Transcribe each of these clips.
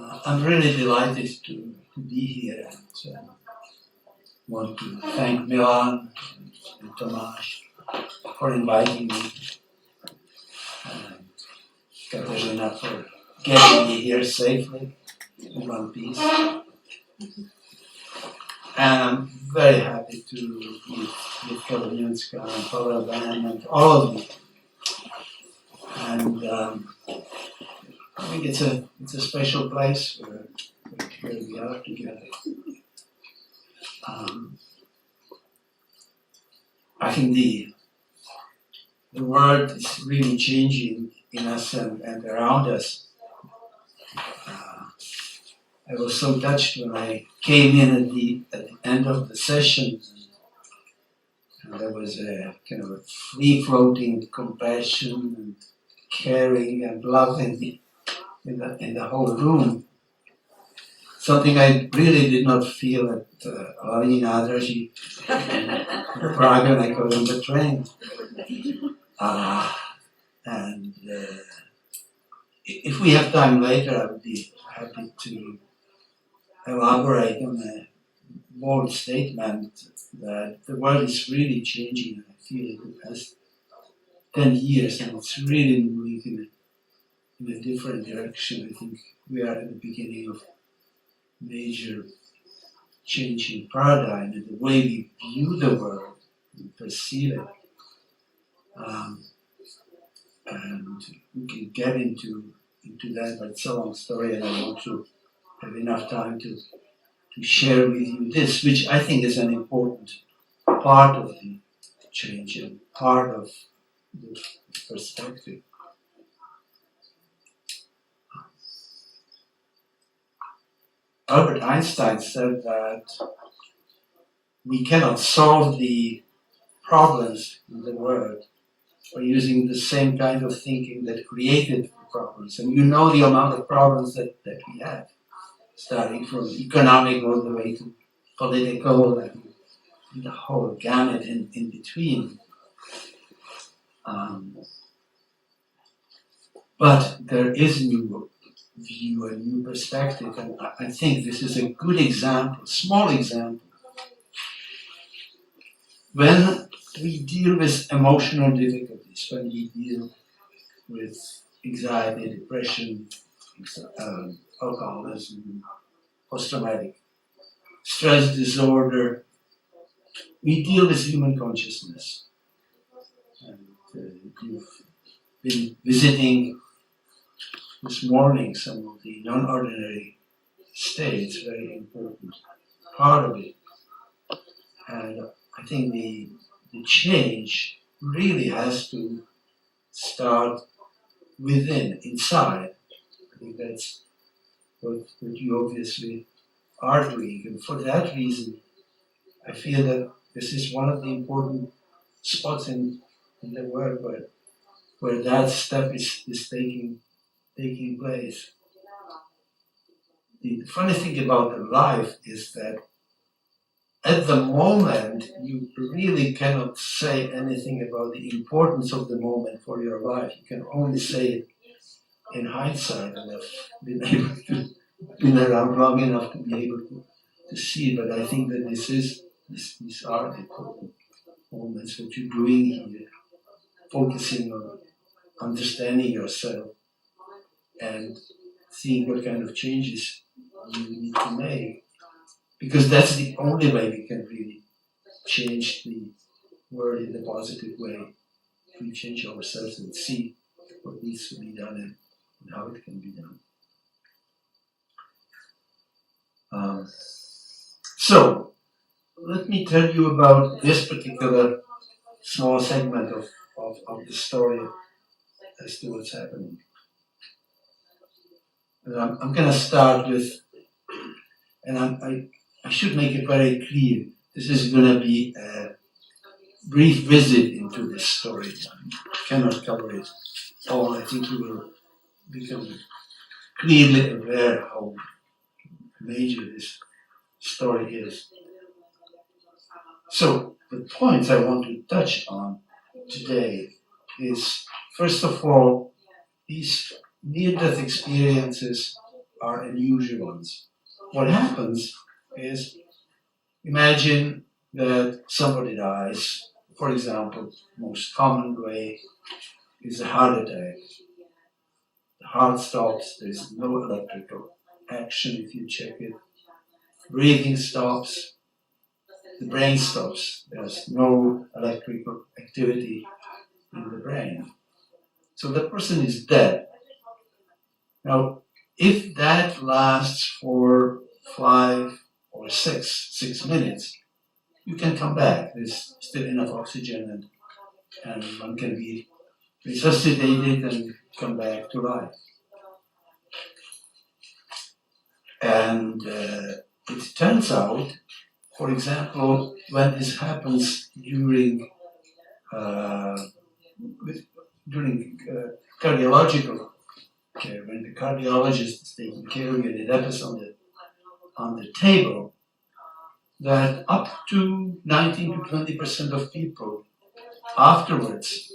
I'm really delighted to be here and want to thank Milan and Tomáš for inviting me and Katerina for getting me here safely in one piece. And I'm very happy to be with Kalinowska and Pavel Van and all of you. And I think it's a special place where we are together. I think the world is really changing in us and around us. I was so touched when I came in at the end of the session, and there was a kind of a free-floating compassion and caring and love in the whole room. Something I really did not feel at Alavini Nádraží in Prague when I got on the train. And if we have time later, I would be happy to elaborate on a bold statement that the world is really changing. I feel it in the past 10 years, and it's really moving in a different direction. I think we are at the beginning of major change in paradigm and the way we view the world and perceive it. And we can get into that, but it's a long story, and I want to have enough time to share with you this, which I think is an important part of the change and part of the perspective. Albert Einstein said that we cannot solve the problems in the world by using the same kind of thinking that created the problems. And you know the amount of problems that we have, starting from economic all the way to political and the whole gamut in between. But there is a new view, a new perspective, and I think this is a good example, small example. When we deal with emotional difficulties, when we deal with anxiety, depression, alcoholism, post-traumatic stress disorder, we deal with human consciousness. And you've been visiting this morning some of the non-ordinary states, very important part of it. And I think the change really has to start within, inside. I think that's what you obviously are doing. And for that reason, I feel that this is one of the important spots in the world where that step is taking place. The funny thing about life is that at the moment, you really cannot say anything about the importance of the moment for your life. You can only say it in hindsight, and I've been around long enough to be able to see. But I think that these are the important moments. What you're doing here, focusing on understanding yourself and seeing what kind of changes you need to make. Because that's the only way we can really change the world in a positive way. If we change ourselves and see what needs to be done and how it can be done. So, let me tell you about this particular small segment of the story as to what's happening. And I'm going to start with, and I should make it very clear, this is going to be a brief visit into this story. I cannot cover it all. I think you will become clearly aware how major this story is. So, the points I want to touch on today is, first of all, these near-death experiences are unusual ones. What happens is, imagine that somebody dies. For example, most common way is a heart attack. The heart stops, there's no electrical action if you check it. Breathing stops, the brain stops. There's no electrical activity in the brain. So the person is dead. Now, if that lasts for 5 or 6 minutes, you can come back. There's still enough oxygen and one can be resuscitated and come back to life. And it turns out, for example, when this happens during cardiological care, when the cardiologist is taking care of you, and it happens on the table, that up to 19 to 20% of people afterwards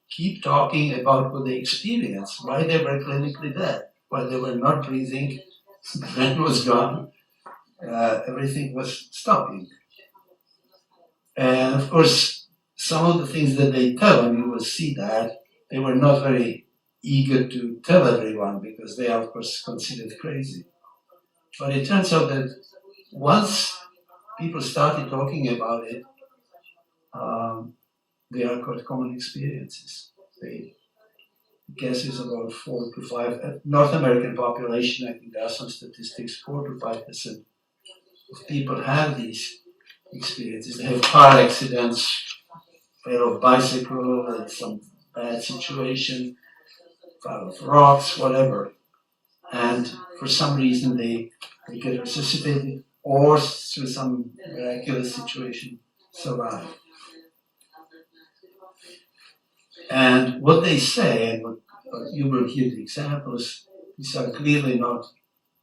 keep talking about what they experienced, why they were clinically dead, why they were not breathing, the brain was gone, everything was stopping. And of course, some of the things that they tell, and you will see that, they were not very eager to tell everyone because they are, of course, considered crazy. But it turns out that once people started talking about it, they are quite common experiences. The guess is about 4 to 5. North American population, I think there are some statistics, 4 to 5% of people have these experiences. They have car accidents, fell off bicycle, and some bad situation, fell off rocks, whatever. And for some reason they get resuscitated or through some miraculous situation survive. And what they say, and what you will hear the examples, these are clearly not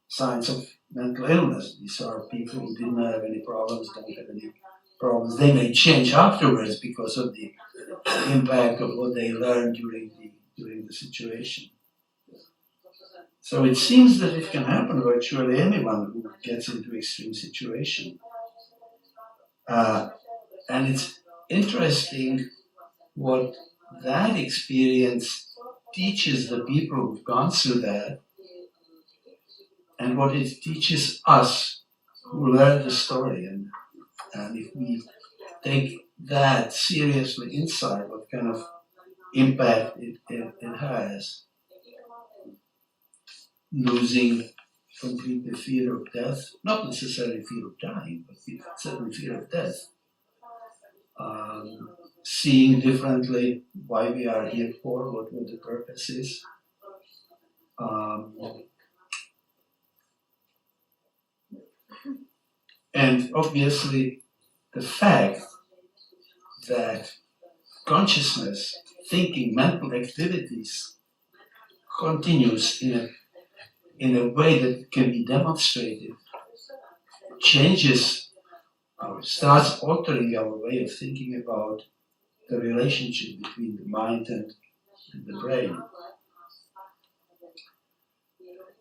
signs of mental illness. These are people who didn't have any problems, don't have any problems. They may change afterwards because of the impact of what they learned during the situation. So it seems that it can happen to virtually anyone who gets into extreme situation. And it's interesting what that experience teaches the people who've gone through that, and what it teaches us who learn the story. And if we take that seriously inside, what kind of impact it has. Losing completely fear of death, not necessarily fear of dying, but certainly fear of death. Seeing differently why we are here for, what the purpose is. And obviously the fact that consciousness, thinking, mental activities continues in a way that can be demonstrated, changes or starts altering our way of thinking about the relationship between the mind and the brain.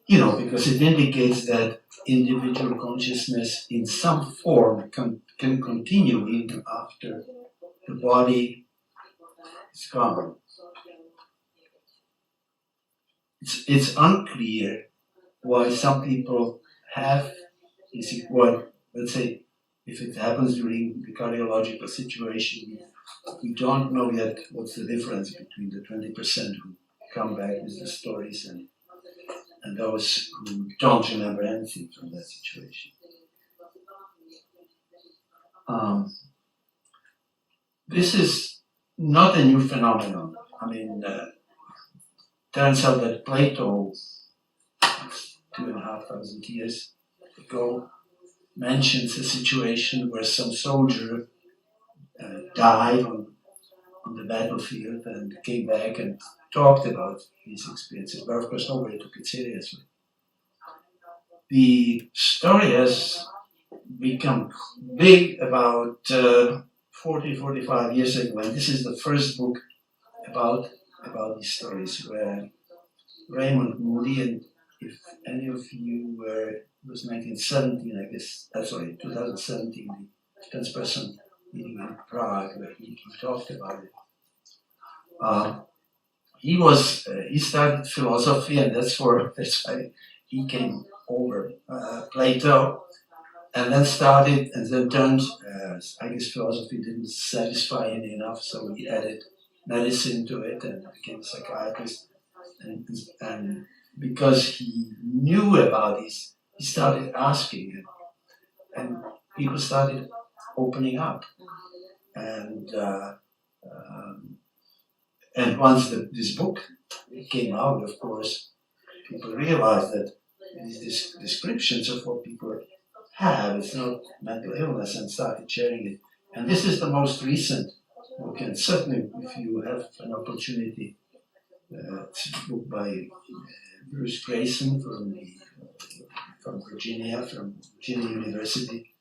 Because it indicates that individual consciousness in some form can continue even after the body is gone. It's unclear why some people have what, let's say, if it happens during the cardiological situation, we don't know yet what's the difference between the 20% who come back with the stories and those who don't remember anything from that situation. This is not a new phenomenon. I mean, turns out that Plato, 2,500 years ago, mentions a situation where some soldier died on the battlefield and came back and talked about his experiences, but of course nobody took it seriously. The story has become big about 40-45 years ago, and this is the first book about these stories, where Raymond Moody, and if any of you were, it was 1917, I guess, sorry, 2017, the 10th person meeting in Prague, where he talked about it. He started philosophy, and that's why he came over Plato, and then turned, I guess philosophy didn't satisfy him enough, so he added medicine to it and became a psychiatrist. And because he knew about this, he started asking, and people started opening up. And once this book came out, of course, people realized that these descriptions of what people have, it's not mental illness, and started sharing it. And this is the most recent book, and certainly if you have an opportunity, it's a book by Bruce Grayson from Virginia University,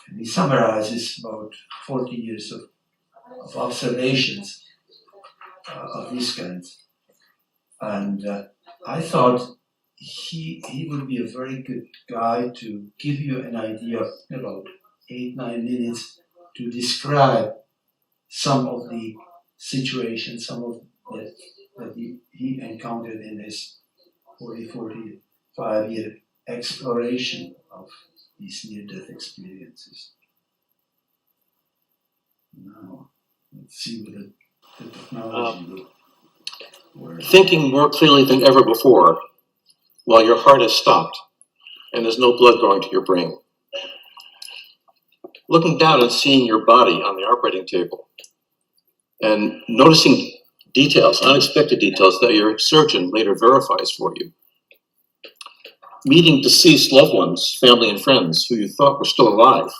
and he summarizes about 40 years of observations of these kinds. And I thought he would be a very good guy to give you an idea of about 8-9 minutes to describe some of the situations, some of that he encountered in his 45-year exploration of these near-death experiences. Now, let's see what the technology will work. Thinking more clearly than ever before, while your heart is stopped and there's no blood going to your brain. Looking down and seeing your body on the operating table and noticing details, unexpected details that your surgeon later verifies for you. Meeting deceased loved ones, family and friends who you thought were still alive.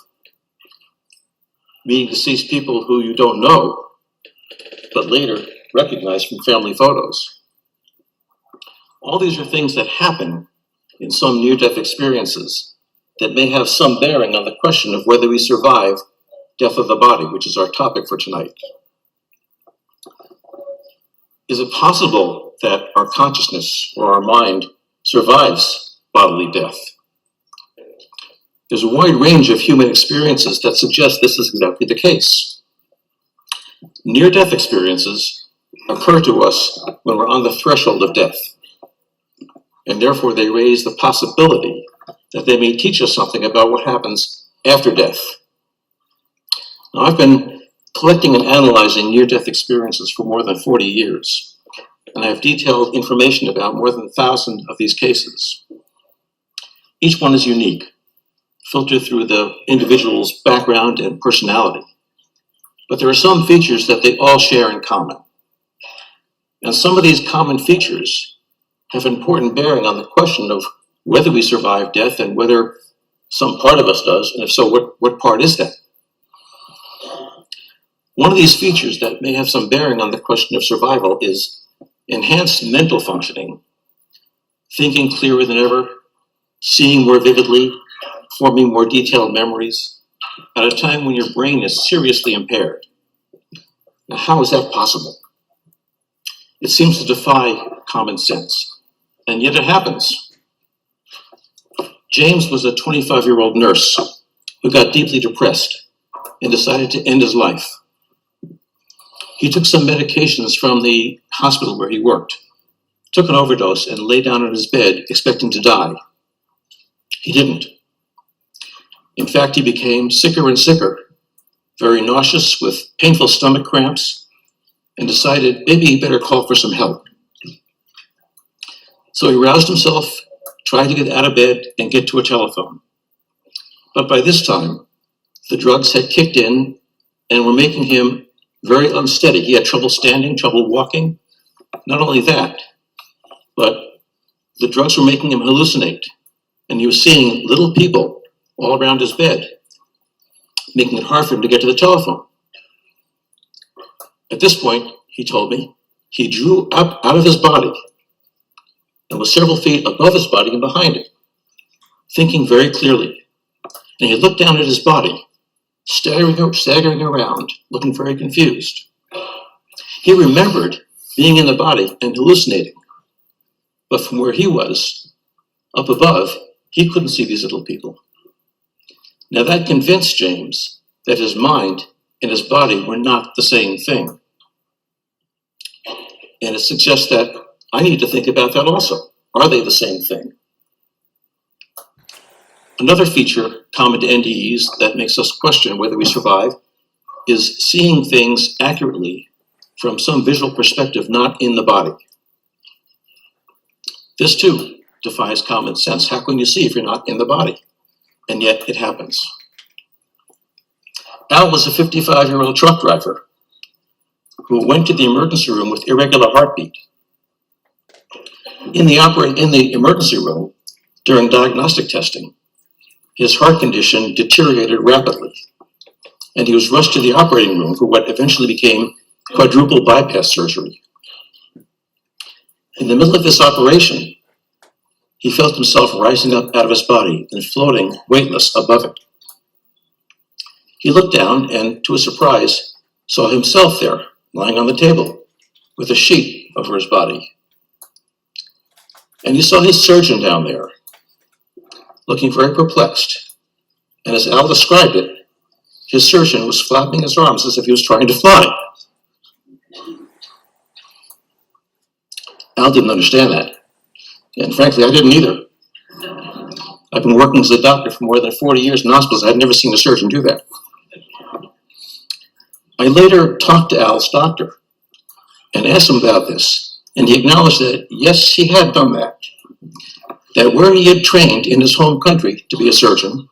Meeting deceased people who you don't know, but later recognize from family photos. All these are things that happen in some near-death experiences that may have some bearing on the question of whether we survive death of the body, which is our topic for tonight. Is it possible that our consciousness or our mind survives bodily death? There's a wide range of human experiences that suggest this is exactly the case. Near-death experiences occur to us when we're on the threshold of death, and therefore they raise the possibility that they may teach us something about what happens after death. Now, I've been collecting and analyzing near-death experiences for more than 40 years, and I have detailed information about more than 1,000 of these cases. Each one is unique, filtered through the individual's background and personality. But there are some features that they all share in common. And some of these common features have important bearing on the question of whether we survive death and whether some part of us does, and if so, what part is that? One of these features that may have some bearing on the question of survival is enhanced mental functioning, thinking clearer than ever, seeing more vividly, forming more detailed memories, at a time when your brain is seriously impaired. Now, how is that possible? It seems to defy common sense, and yet it happens. James was a 25-year-old nurse who got deeply depressed and decided to end his life. He took some medications from the hospital where he worked, took an overdose, and lay down on his bed expecting to die. He didn't. In fact, he became sicker and sicker, very nauseous with painful stomach cramps, and decided maybe he better call for some help. So he roused himself, tried to get out of bed and get to a telephone. But by this time, the drugs had kicked in and were making him very unsteady. He had trouble standing, trouble walking. Not only that, but the drugs were making him hallucinate, and he was seeing little people all around his bed, making it hard for him to get to the telephone. At this point, he told me, he drew up out of his body and was several feet above his body and behind it, thinking very clearly. And he looked down at his body, staggering around, looking very confused. He remembered being in the body and hallucinating, but from where he was, Up above, he couldn't see these little people. Now that convinced James that his mind and his body were not the same thing. And it suggests that I need to think about that also. Are they the same thing? Another feature common to NDEs that makes us question whether we survive is seeing things accurately from some visual perspective not in the body. This too defies common sense. How can you see if you're not in the body? And yet it happens. Al was a 55-year-old truck driver who went to the emergency room with irregular heartbeat. In the emergency room, during diagnostic testing, his heart condition deteriorated rapidly, and he was rushed to the operating room for what eventually became quadruple bypass surgery. In the middle of this operation, he felt himself rising up out of his body and floating weightless above it. He looked down and, to his surprise, saw himself there, lying on the table, with a sheet over his body. And he saw his surgeon down there, looking very perplexed. And as Al described it, his surgeon was flapping his arms as if he was trying to fly. Al didn't understand that. And frankly, I didn't either. I've been working as a doctor for more than 40 years in hospitals. I'd never seen a surgeon do that. I later talked to Al's doctor and asked him about this. And he acknowledged that, yes, he had done that. That where he had trained in his home country to be a surgeon,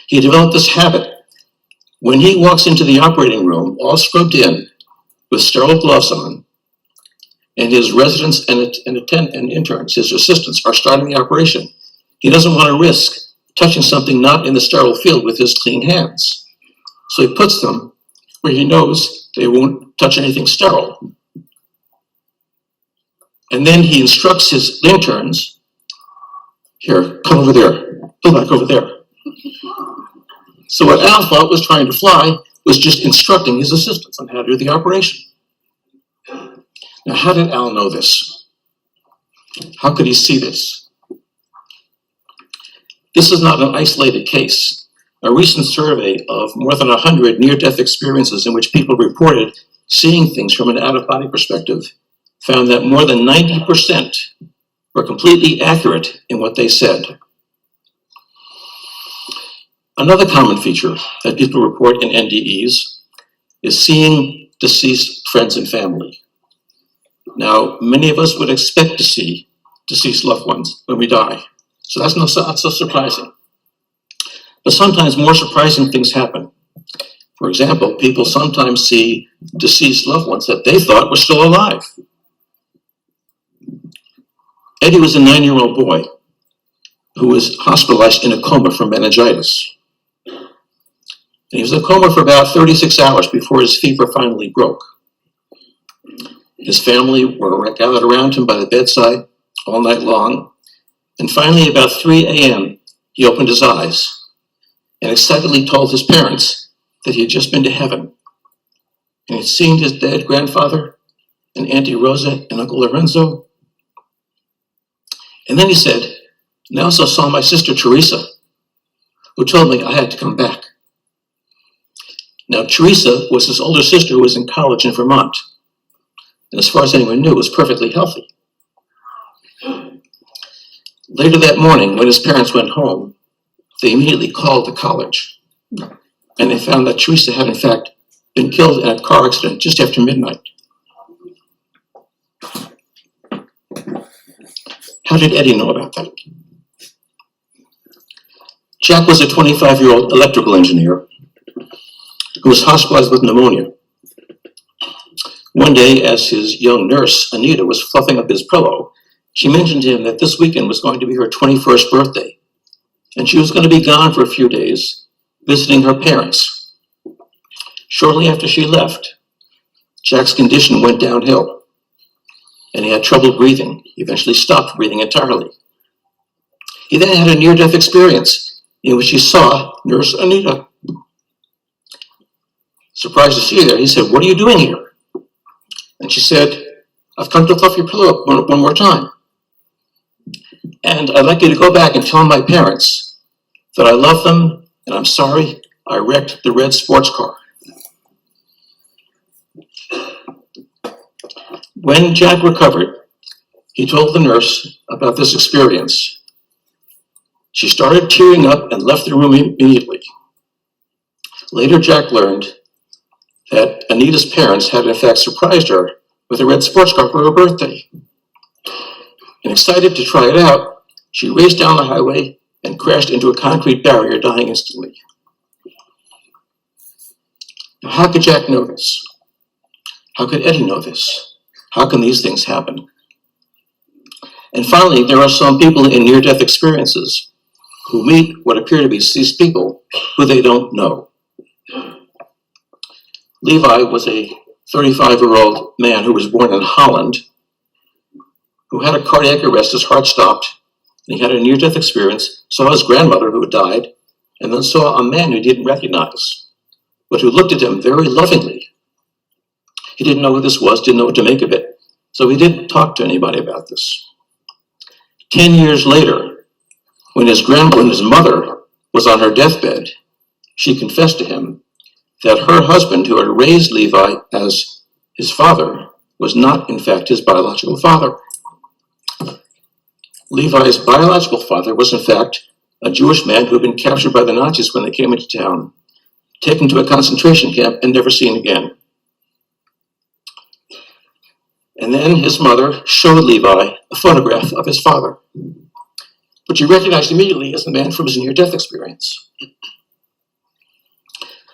he developed this habit. When he walks into the operating room, all scrubbed in, with sterile gloves on, and his residents and interns, his assistants, are starting the operation, he doesn't want to risk touching something not in the sterile field with his clean hands. So he puts them where he knows they won't touch anything sterile. And then he instructs his interns, here, come over there, go back over there. So what Al thought was trying to fly was just instructing his assistants on how to do the operation. Now, how did Al know this? How could he see this? This is not an isolated case. A recent survey of more than 100 near-death experiences in which people reported seeing things from an out-of-body perspective found that more than 90% were completely accurate in what they said. Another common feature that people report in NDEs is seeing deceased friends and family. Now, many of us would expect to see deceased loved ones when we die, so that's not so surprising. But sometimes more surprising things happen. For example, people sometimes see deceased loved ones that they thought were still alive. Eddie was a 9-year-old boy who was hospitalized in a coma from meningitis. And he was in a coma for about 36 hours before his fever finally broke. His family were gathered around him by the bedside all night long. And finally, about 3 a.m., he opened his eyes and excitedly told his parents that he had just been to heaven. And he'd seen his dead grandfather and Auntie Rosa and Uncle Lorenzo. And then he said, and I also saw my sister Teresa, who told me I had to come back. Now, Teresa was his older sister who was in college in Vermont. And as far as anyone knew, was perfectly healthy. Later that morning, when his parents went home, they immediately called the college. And they found that Teresa had, in fact, been killed in a car accident just after midnight. How did Eddie know about that? Jack was a 25-year-old electrical engineer who was hospitalized with pneumonia. One day, as his young nurse, Anita, was fluffing up his pillow, she mentioned to him that this weekend was going to be her 21st birthday, and she was going to be gone for a few days, visiting her parents. Shortly after she left, Jack's condition went downhill, and he had trouble breathing. He eventually stopped breathing entirely. He then had a near-death experience in which he saw Nurse Anita. Surprised to see her there, he said, "What are you doing here?" And she said, "I've come to fluff your pillow up one more time." And I'd like you to go back and tell my parents that I love them and I'm sorry I wrecked the red sports car. When Jack recovered, he told the nurse about this experience. She started tearing up and left the room immediately. Later, Jack learned that Anita's parents had in fact surprised her with a red sports car for her birthday. And excited to try it out, she raced down the highway and crashed into a concrete barrier, dying instantly. Now, how could Jack know this? How could Eddie know this? How can these things happen? And finally, there are some people in near-death experiences who meet what appear to be deceased people who they don't know. Levi was a 35-year-old man who was born in Holland, who had a cardiac arrest, his heart stopped, and he had a near-death experience, saw his grandmother who had died, and then saw a man who he didn't recognize, but who looked at him very lovingly. He didn't know who this was, didn't know what to make of it, so he didn't talk to anybody about this. 10 years later, when his mother was on her deathbed, she confessed to him that her husband, who had raised Levi as his father, was not, in fact, his biological father. Levi's biological father was, in fact, a Jewish man who had been captured by the Nazis when they came into town, taken to a concentration camp, and never seen again. And then his mother showed Levi a photograph of his father, which he recognized immediately as the man from his near-death experience.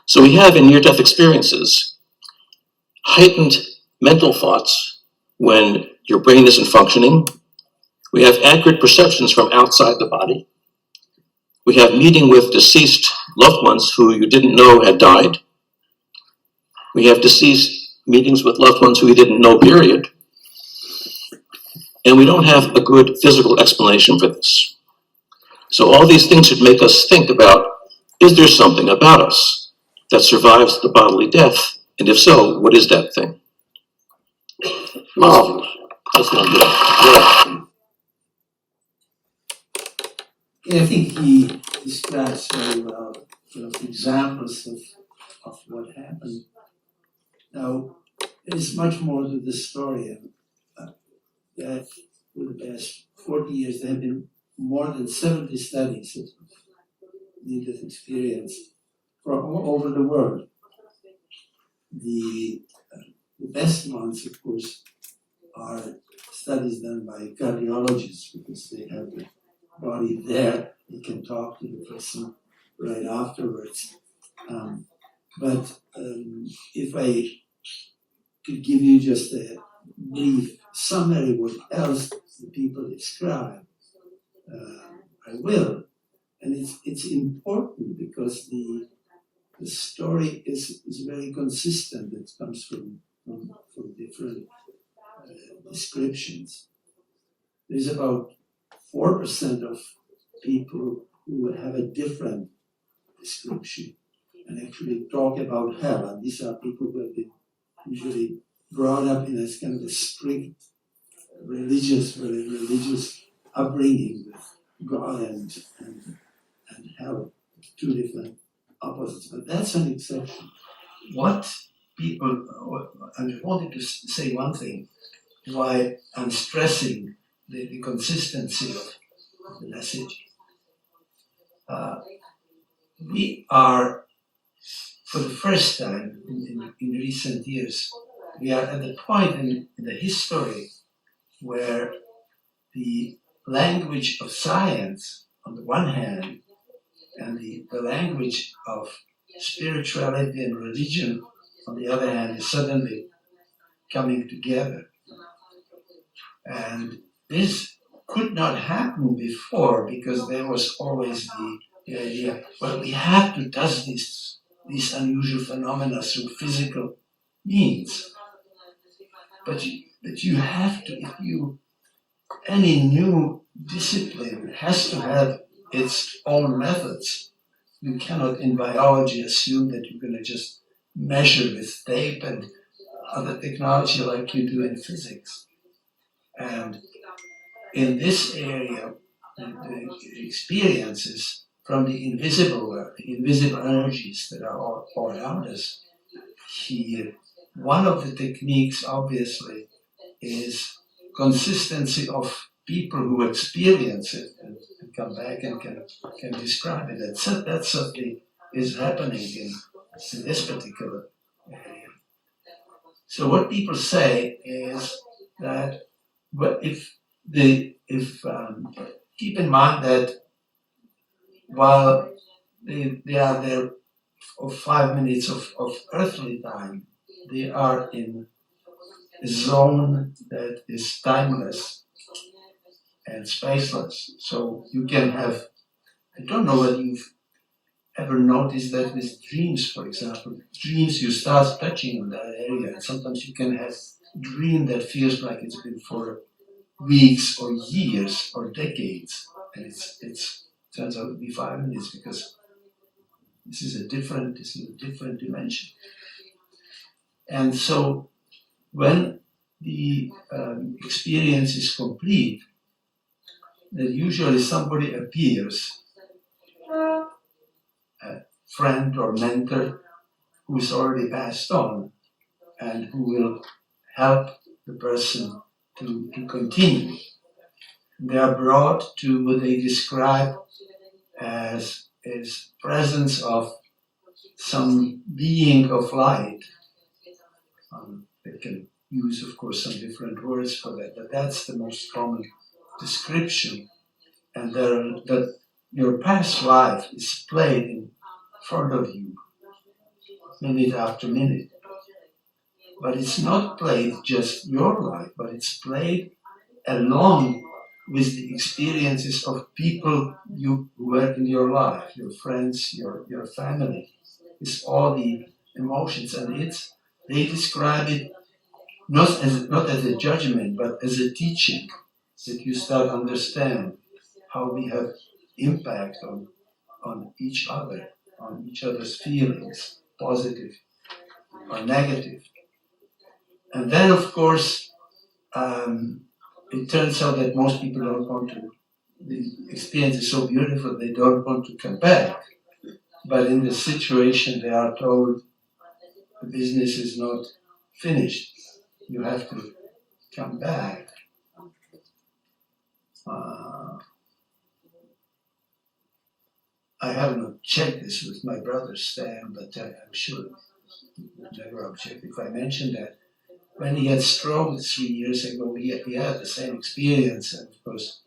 So we have in near-death experiences heightened mental thoughts when your brain isn't functioning. We have accurate perceptions from outside the body. We have meeting with deceased loved ones who you didn't know had died. We have deceased meetings with loved ones who we didn't know, period. And we don't have a good physical explanation for this. So all these things should make us think about, is there something about us that survives the bodily death? And if so, what is that thing? That's not good. Yeah. I think he describes very well examples of what happened. Now, there's much more to the story. That for the past 40 years, there have been more than 70 studies of near-death experience from all over the world. The best ones, of course, are studies done by cardiologists because they have the body there. They can talk to the person right afterwards. But if I could give you just a brief summary of what else the people describe, I will. And it's important because the story is very consistent. It comes from different descriptions. There's about 4% of people who have a different description and actually talk about hell. And these are people who have been usually brought up in a kind of a strict religious upbringing with God and hell, two different opposites. But that's an exception. What people, I wanted to say one thing, why I'm stressing the consistency of the message. We are, for the first time in recent years, we are at the point in the history where the language of science, on the one hand, and the language of spirituality and religion, on the other hand, is suddenly coming together. And this could not happen before because there was always the idea, well, we have to test these unusual phenomena through physical means. But you have to, any new discipline has to have its own methods. You cannot in biology assume that you're going to just measure with tape and other technology like you do in physics. And in this area, the experiences from the invisible world, the invisible energies that are all around us here. One of the techniques, obviously, is consistency of people who experience it and come back and can describe it. That certainly is happening in this particular area. So what people say is that, but if keep in mind that while they are there for 5 minutes of earthly time, they are in a zone that is timeless and spaceless. So you can have, I don't know whether you've ever noticed that with dreams, for example. Dreams, you start touching on that area, and sometimes you can have a dream that feels like it's been for weeks or years or decades, and it's turns out to be 5 minutes because this is a different dimension. And so when the experience is complete, that usually somebody appears, a friend or mentor who's already passed on and who will help the person to continue. They are brought to what they describe as presence of some being of light. They can use, of course, some different words for that, but that's the most common description. And that your past life is played in front of you, minute after minute. But it's not played just your life, but it's played along with the experiences of people who were in your life, your friends, your family. It's all the emotions, and they describe it not as a judgment, but as a teaching, that you start understand how we have impact on each other, on each other's feelings, positive or negative. And then, of course, it turns out that most people don't want to. The experience is so beautiful, they don't want to come back. But in this situation, they are told the business is not finished. You have to come back. I have not checked this with my brother Stan, but I'm sure never object if I mention that. When he had stroke 3 years ago, he had the same experience, and of course,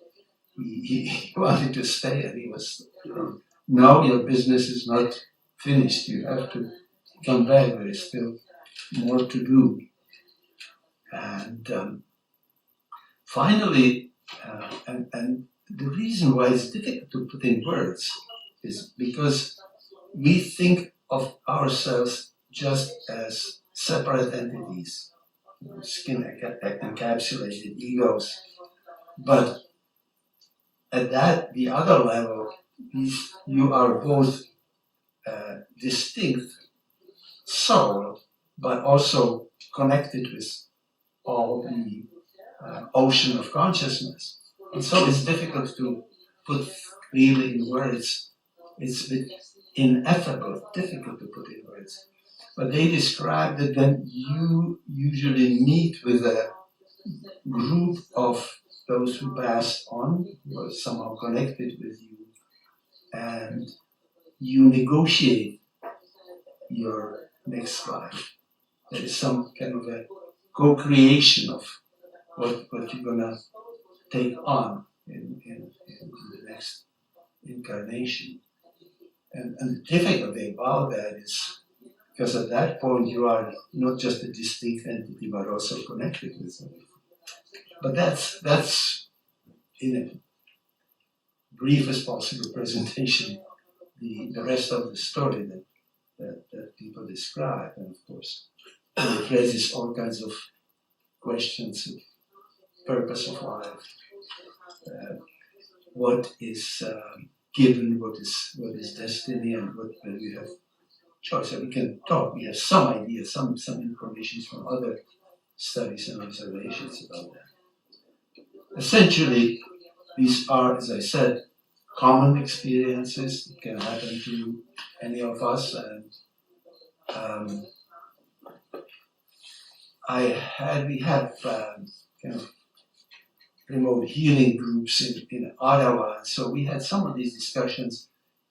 he wanted to stay, and he was, no, your business is not finished. You have to come back. There is still more to do. And finally, and the reason why it's difficult to put in words is because we think of ourselves just as separate entities, skin encapsulated egos. But at the other level, you are both distinct soul, but also connected with all the ocean of consciousness. And so it's difficult to put clearly in words. It's a bit ineffable, difficult to put in words. But they describe that when you usually meet with a group of those who passed on, who are somehow connected with you, and you negotiate your next life. There is some kind of a co-creation of what you're gonna take on in the next incarnation. And the difficulty about that is because at that point you are not just a distinct entity but also connected with something. But that's in a briefest possible presentation the rest of the story that people describe, and of course it raises all kinds of questions of purpose of life, what is given, what is destiny, and what we have choice. So we can talk. We have some ideas, some information from other studies and observations about that. Essentially, these are, as I said, common experiences. It can happen to any of us, and um, we have kind of remote healing groups in Ottawa, so we had some of these discussions,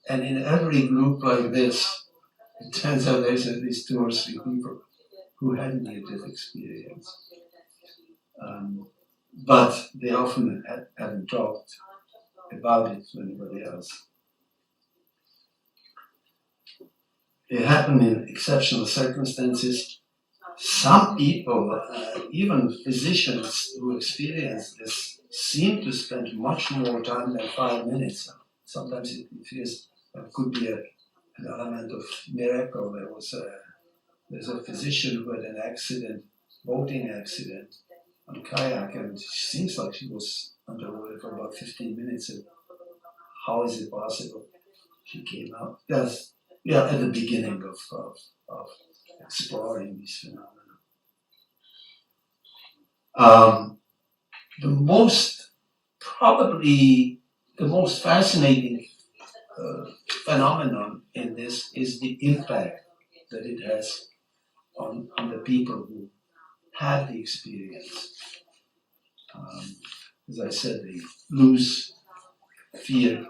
and in every group like this, it turns out there's at least 2 or 3 people who had near-death experience. But they often haven't talked about it to anybody else. It happened in exceptional circumstances. Some people, even physicians who experience this, seem to spend much more time than 5 minutes. Sometimes it feels it could be an element of miracle. There's a physician who had an accident, boating accident, on kayak, and it seems like she was underwater for about 15 minutes. And how is it possible? She came out. That's at the beginning of exploring these phenomena. Probably the most fascinating phenomenon in this is the impact that it has on the people who had the experience. As I said, they lose fear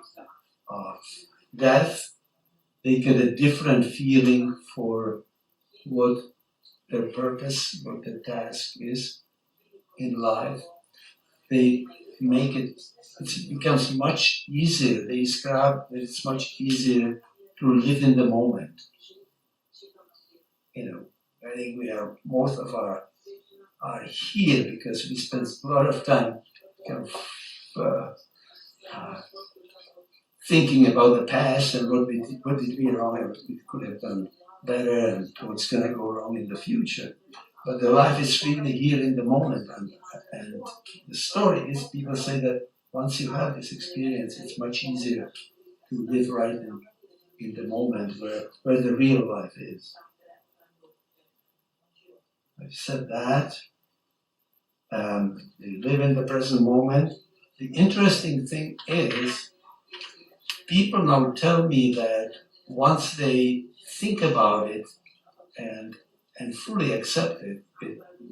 of death. They get a different feeling for what their purpose, what their task is in life. They make it becomes much easier. They describe that it's much easier to live in the moment. I think most of our are here because we spend a lot of time kind of thinking about the past and what did we wrong and what we could have done better and what's going to go wrong in the future. But the life is really here in the moment, and the story is people say that once you have this experience, it's much easier to live right in the moment where the real life is. I've said that. They live in the present moment. The interesting thing is, people now tell me that once they think about it and fully accept it,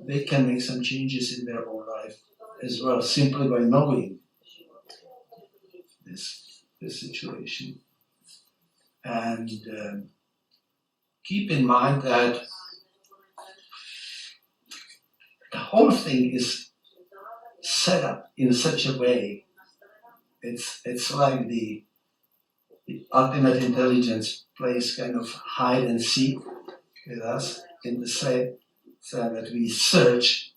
they can make some changes in their own life as well, simply by knowing this situation. And keep in mind that the whole thing is set up in such a way. It's like the ultimate intelligence plays kind of hide and seek with us in the same that we search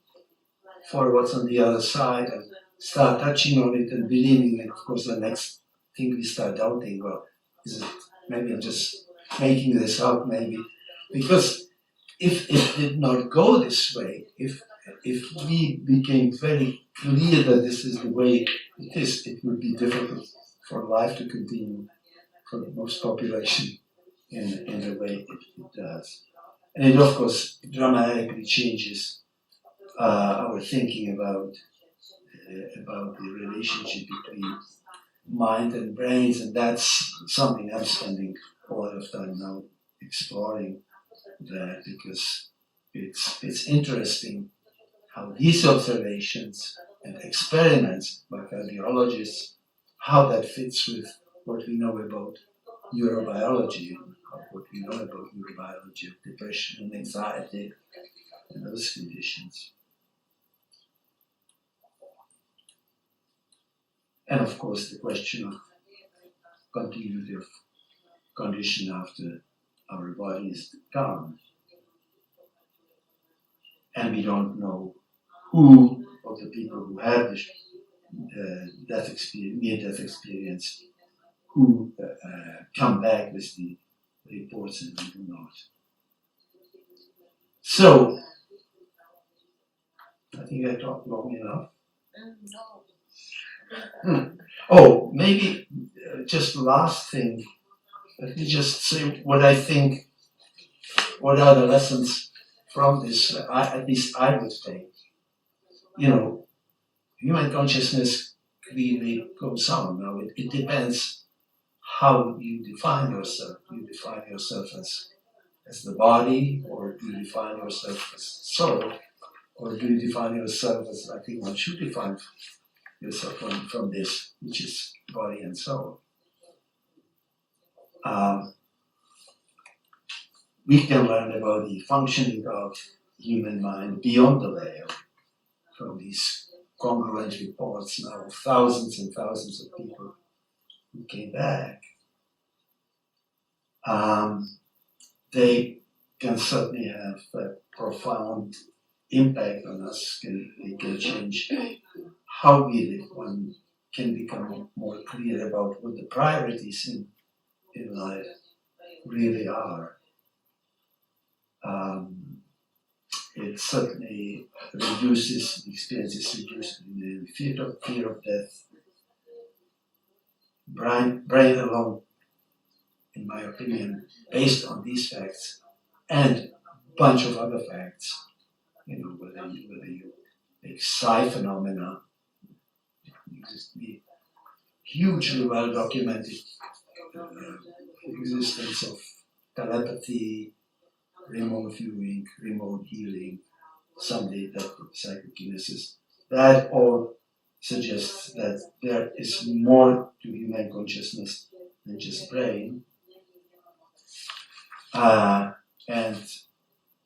for what's on the other side and start touching on it and believing it. Of course, the next thing we start doubting, well, is it, maybe I'm just making this up, maybe. Because if it did not go this way, if we became very clear that this is the way it is, it would be difficult for life to continue for most population in the way it does. And it, of course, dramatically changes our thinking about the relationship between mind and brains, and that's something I'm spending a lot of time now exploring that, because it's interesting how these observations and experiments by cardiologists, how that fits with what we know about neurobiology, and what we know about neurobiology of depression and anxiety and those conditions. And of course, the question of continuity of condition after our body is gone. And we don't know who of the people who had this near-death experience, who come back with the reports and who do not. So, I think I talked long enough. Oh, maybe just last thing. Let me just say what I think. What are the lessons from this? At least I would take. Human consciousness really goes on. Now it depends how you define yourself. Do you define yourself as the body, or do you define yourself as soul, or do you define yourself as, I think one should define yourself from this, which is body and soul. We can learn about the functioning of human mind beyond the veil from these congruent reports now of thousands and thousands of people who came back. They can certainly have a profound impact on us. They can change how we live. One can become more clear about what the priorities in life really are. It certainly reduces, the experience is reduced in the fear of death. Brain alone, in my opinion, based on these facts and a bunch of other facts, whether you take psi phenomena, the hugely well documented existence of telepathy, remote viewing, remote healing, someday that psychokinesis, that all suggests that there is more to human consciousness than just brain. And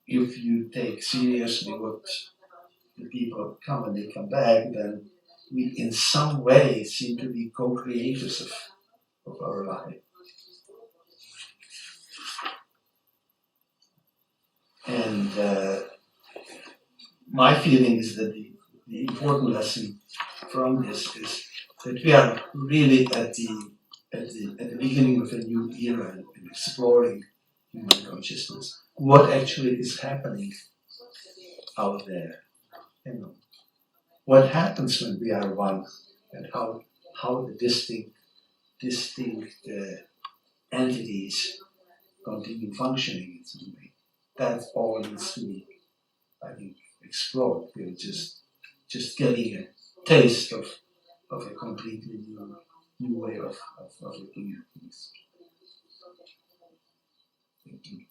if you take seriously what the people come and they come back, then we in some way seem to be co-creators of our life. And my feeling is that the important lesson from this is that we are really at the beginning of a new era in exploring human consciousness. What actually is happening out there? What happens when we are one, and how the distinct entities continue functioning in some way. That all needs to be, I think, explored. We're just getting a taste of a completely new way of looking at things. Thank you.